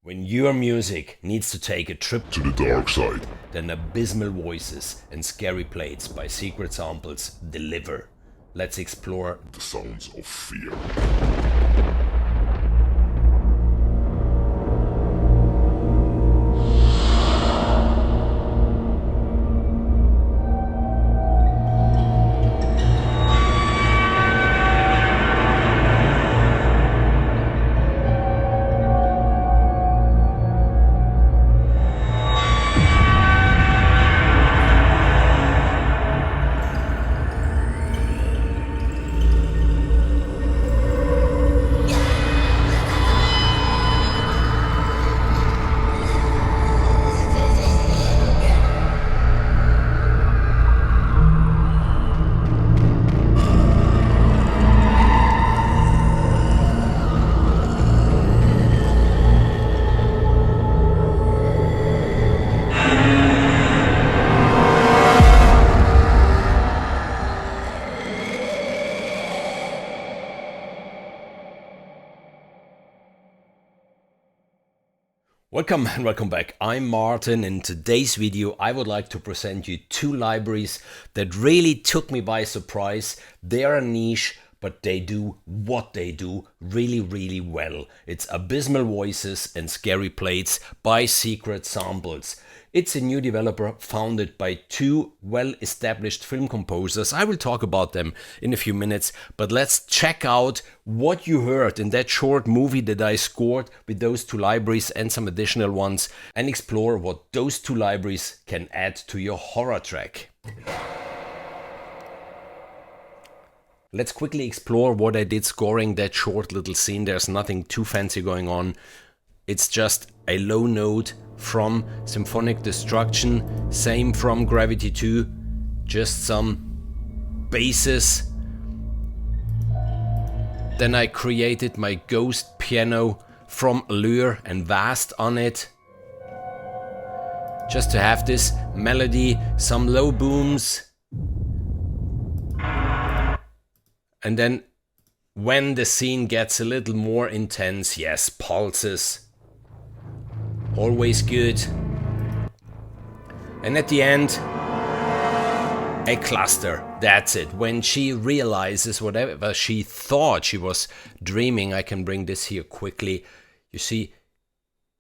When your music needs to take a trip to the dark side, then Abysmal Voices and Scary Plates by Secret Samples deliver. Let's explore the sounds of fear. Welcome and welcome back. I'm Martin. In today's video I would like to present you two libraries that really took me by surprise. They are a niche, but they do what they do really well. It's Abysmal Voices and Scary Plates by Secret Samples. It's a new developer founded by two well-established film composers. I will talk about them in a few minutes, but let's check out what you heard in that short movie that I scored with those two libraries and some additional ones, and explore what those two libraries can add to your horror track. Let's quickly explore what I did scoring that short little scene. There's nothing too fancy going on. It's just a low note from Symphonic Destruction, same from Gravity 2, just some basses. Then I created my ghost piano from Allure and Vast on it, just to have this melody, some low booms. And then when the scene gets a little more intense, yes, pulses. Always good. And at the end, a cluster. That's it. When she realizes whatever she thought she was dreaming, I can bring this here quickly. You see,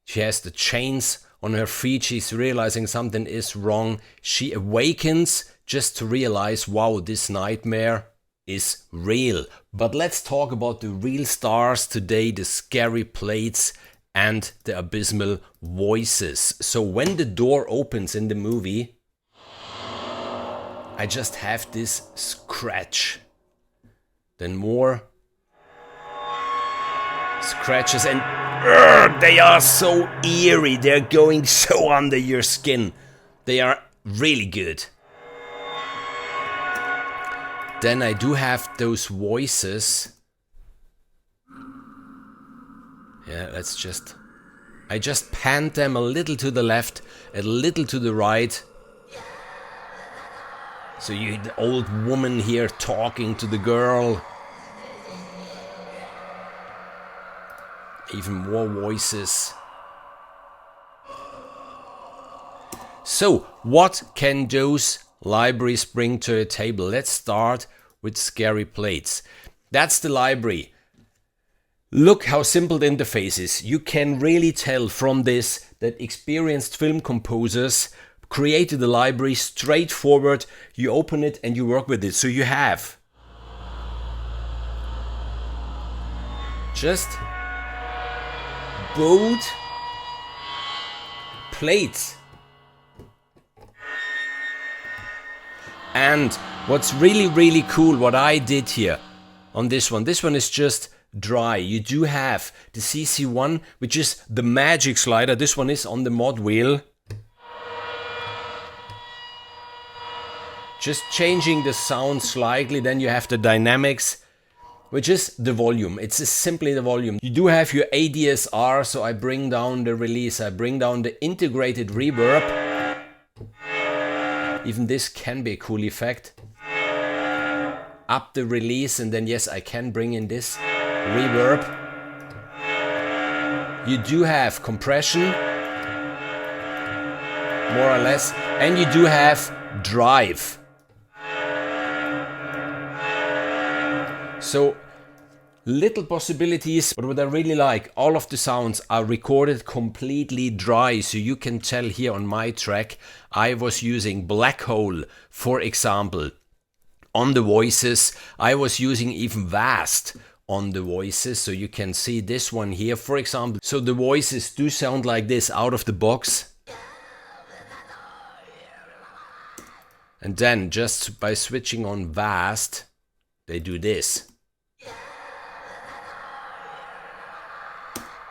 she has the chains on her feet. She's realizing something is wrong. She awakens just to realize, wow, this nightmare is real. But let's talk about the real stars today, the Scary Plates and the Abysmal Voices. So when the door opens in the movie, I just have this scratch, then more scratches, and they are so eerie. They're going so under your skin. They are really good. Then I do have those voices. Yeah, I just panned them a little to the left, a little to the right. So you the old woman here talking to the girl. Even more voices. So, what can those libraries bring to a table? Let's start with Scary Plates. That's the library. Look how simple the interface is. You can really tell from this that experienced film composers created the library straightforward. You open it and you work with it. So you have just both plates. And what's really cool, what I did here on this one is just dry. You do have the CC1, which is the magic slider. This one is on the mod wheel. Just changing the sound slightly. Then you have the dynamics, which is the volume. It's just simply the volume. You do have your ADSR, so I bring down the release. I bring down the integrated reverb. Even this can be a cool effect. Up the release, and then yes, I can bring in this reverb. You do have compression, more or less, and you do have drive. So little possibilities, but what I really like, all of the sounds are recorded completely dry. So you can tell here on my track, I was using Black Hole, for example, on the voices. I was using even Vast on the voices. So you can see this one here, for example. So the voices do sound like this out of the box. And then just by switching on Vast, they do this.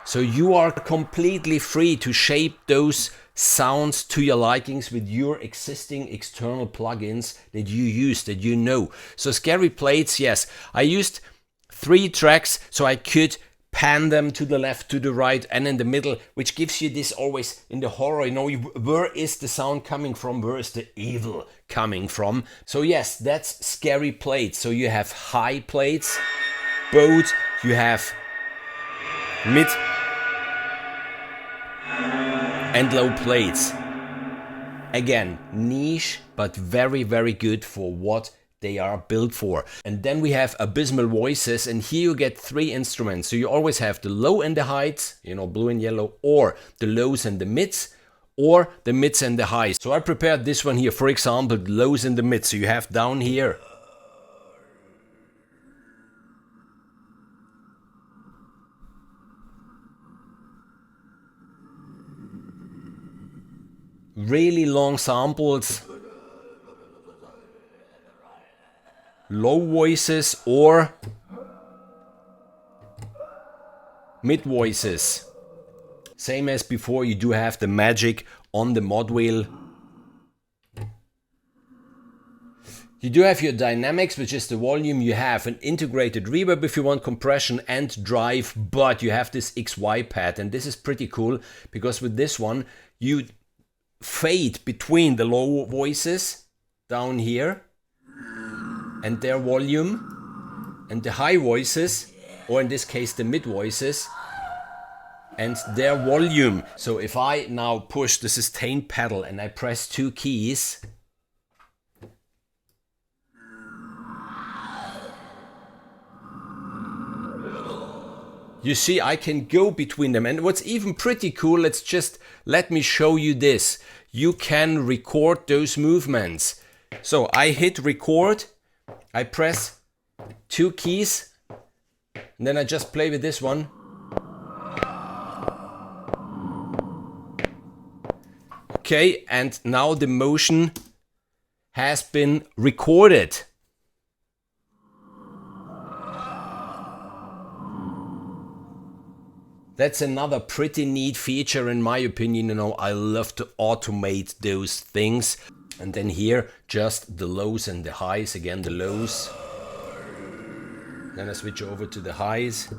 So you are completely free to shape those sounds to your likings with your existing external plugins that you use, that you know. So Scary Plates, yes, I used 3 tracks so I could pan them to the left, to the right, and in the middle, which gives you this always in the horror, you know, where is the sound coming from, where is the evil coming from. So yes, that's Scary Plates. So you have high plates, both, you have mid and low plates. Again, niche, but very, very good for what they are built for. And then we have Abysmal Voices, and here you get 3 instruments. So you always have the low and the highs, you know, blue and yellow, or the lows and the mids, or the mids and the highs. So I prepared this one here, for example, the lows and the mids. So you have down here really long samples, low voices or mid voices. Same as before, you do have the magic on the mod wheel. You do have your dynamics, which is the volume. You have an integrated reverb if you want compression and drive, but you have this XY pad, and this is pretty cool because with this one you fade between the low voices down here and their volume, and the high voices, or in this case the mid voices, and their volume. So if I now push the sustain pedal and I press 2 keys, you see I can go between them. And what's even pretty cool, let me show you this. You can record those movements. So I hit record, I press 2 keys, and then I just play with this one. Okay, and now the motion has been recorded. That's another pretty neat feature in my opinion. You know, I love to automate those things. And then here, just the lows and the highs. Again, the lows. Then I switch over to the highs.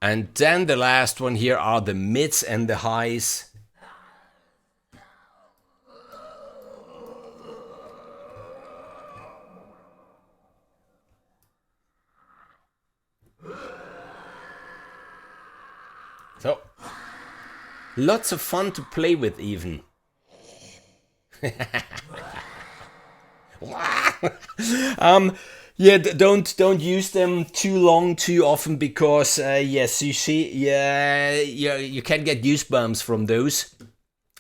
And then the last one here are the mids and the highs. So, lots of fun to play with even. Yeah, don't use them too long, too often, because yes, you see, you can get goosebumps from those.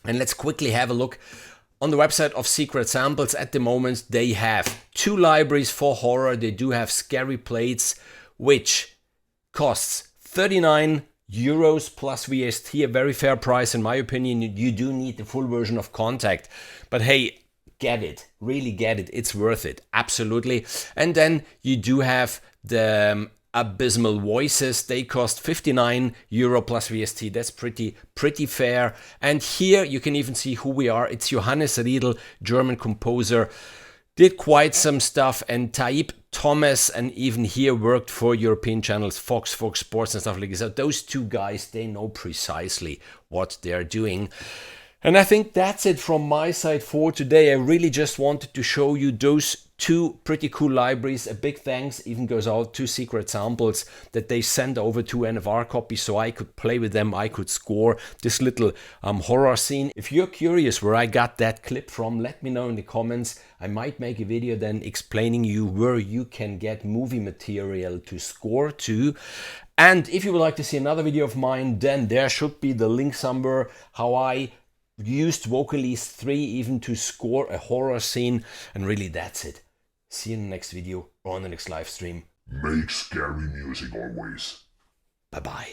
And let's quickly have a look on the website of Secret Samples. At the moment, they have 2 libraries for horror. They do have Scary Plates, which costs 39 euros plus VST, a very fair price in my opinion. You do need the full version of Contact, but hey, get it, really get it, it's worth it, absolutely. And then you do have the Abysmal Voices. They cost 59 euro plus VST. That's pretty fair. And here you can even see who we are. It's Johannes Riedel, German composer, did quite some stuff, and Taib Thomas, and even here worked for European channels Fox Sports and stuff like this. So those 2 guys, they know precisely what they're doing. And I think that's it from my side for today. I really just wanted to show you those two pretty cool libraries. A big thanks even goes out to Secret Samples that they sent over two NFR copies so I could play with them. I could score this little horror scene. If you're curious where I got that clip from, let me know in the comments. I might make a video then explaining you where you can get movie material to score to. And if you would like to see another video of mine, then there should be the link somewhere how I used Vocalise 3 even to score a horror scene. And really that's it. See you in the next video or on the next live stream. Make scary music always. Bye bye.